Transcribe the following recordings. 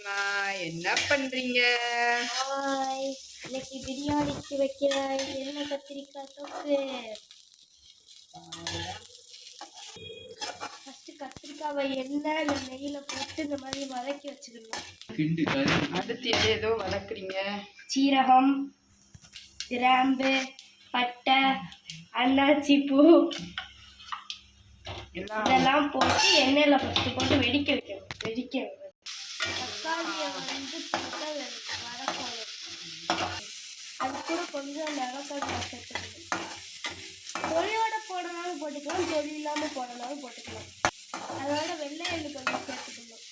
என்ன பண்றீங்க? ஹாய், இன்னைக்கு பிரியாணிக்கு வைக்கிற எண்ணெய் கத்திரிக்காய் தொக்கு. ஃபர்ஸ்ட் கத்திரிக்காவை எண்ணெய் நெய்யில் போட்டு இந்த மாதிரி வதக்கி வச்சுக்கணும். அடுத்து ஏதோ வதக்குறீங்க? சீரகம், கிராம்பு, பட்டை, அன்னாச்சி பூ இதெல்லாம் போட்டு எண்ணெயில் ஃபஸ்ட்டு போட்டு வெடிக்க வைக்கணும். தக்காளியை வதக்கணும். அது கூட கொஞ்சம் மிளகாய் சேர்த்துக்கணும். தொழிலோட போடனாலும் போட்டுக்கலாம், தொழில் இல்லாமல் போடனாலும் போட்டுக்கலாம். அதோட வெள்ளை எள்ளு கொஞ்சம் சேர்த்துக்கணும்.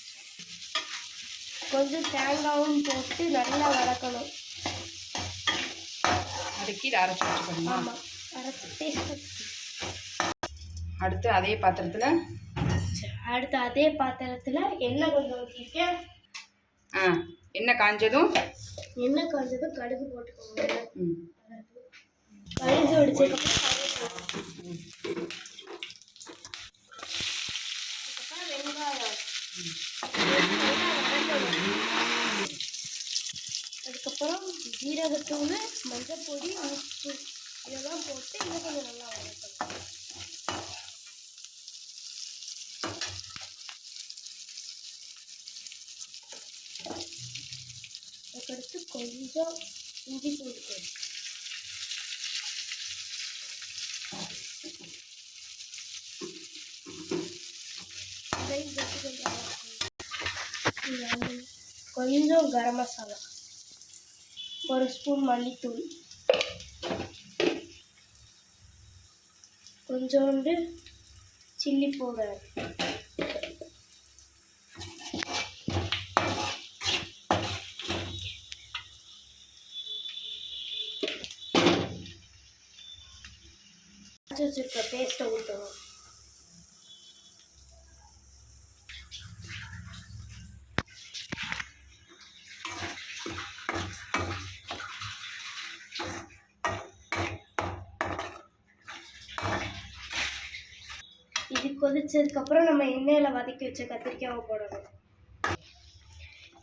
கொஞ்சம் தேங்காயும் போட்டு நல்லா வதக்கணும். அதுக்கு இதை அரைச்சி வச்சுக்கணுமா? ஆமாம், அரைச்சி டேஸ்ட். அடுத்து அதே பாத்திரத்தில் எண்ணெய் கொஞ்சம் ஊற்றிருக்கேன். எண்ணெய் காஞ்சதும் கடுகு போட்டுக்கோங்க. கடுகு வெடிச்சதுக்கப்புறம் வெங்காயம், அதுக்கப்புறம் ஜீரகத்தூள், மஞ்சள் பொடி, உப்பு இதெல்லாம் போட்டு இன்னும் கொஞ்சம் நல்லா வதக்கணும். அதுக்கடுத்து கொஞ்சம் இஞ்சி போட்டுக்கணும். கொஞ்சம் கரம் மசாலா, 1 ஸ்பூன் மல்லித்தூள், கொஞ்சோண்டு சில்லி பவுடர், வச்சிருக்க பேஸ்ட்டை ஊற்றணும். இது கொதிச்சதுக்கப்புறம் நம்ம எண்ணெயில் வதக்கி வச்ச கத்திரிக்காவை போடணும்.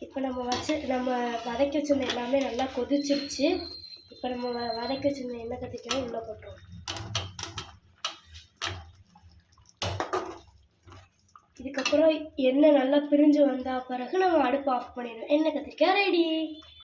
இப்போ நம்ம வதக்கி வச்சிருந்த எல்லாமே நல்லா கொதிச்சிருச்சு. இப்போ நம்ம வதக்கி வச்சிருந்த எண்ணெய் கத்திரிக்காவை உள்ளே போட்டுருவோம். இதுக்கப்புறம் எண்ணெய் நல்லா பிரிஞ்சு வந்த பிறகு நம்ம அடுப்பு ஆஃப் பண்ணிடணும். எண்ணெய் கத்திரிக்காய் ரெடி.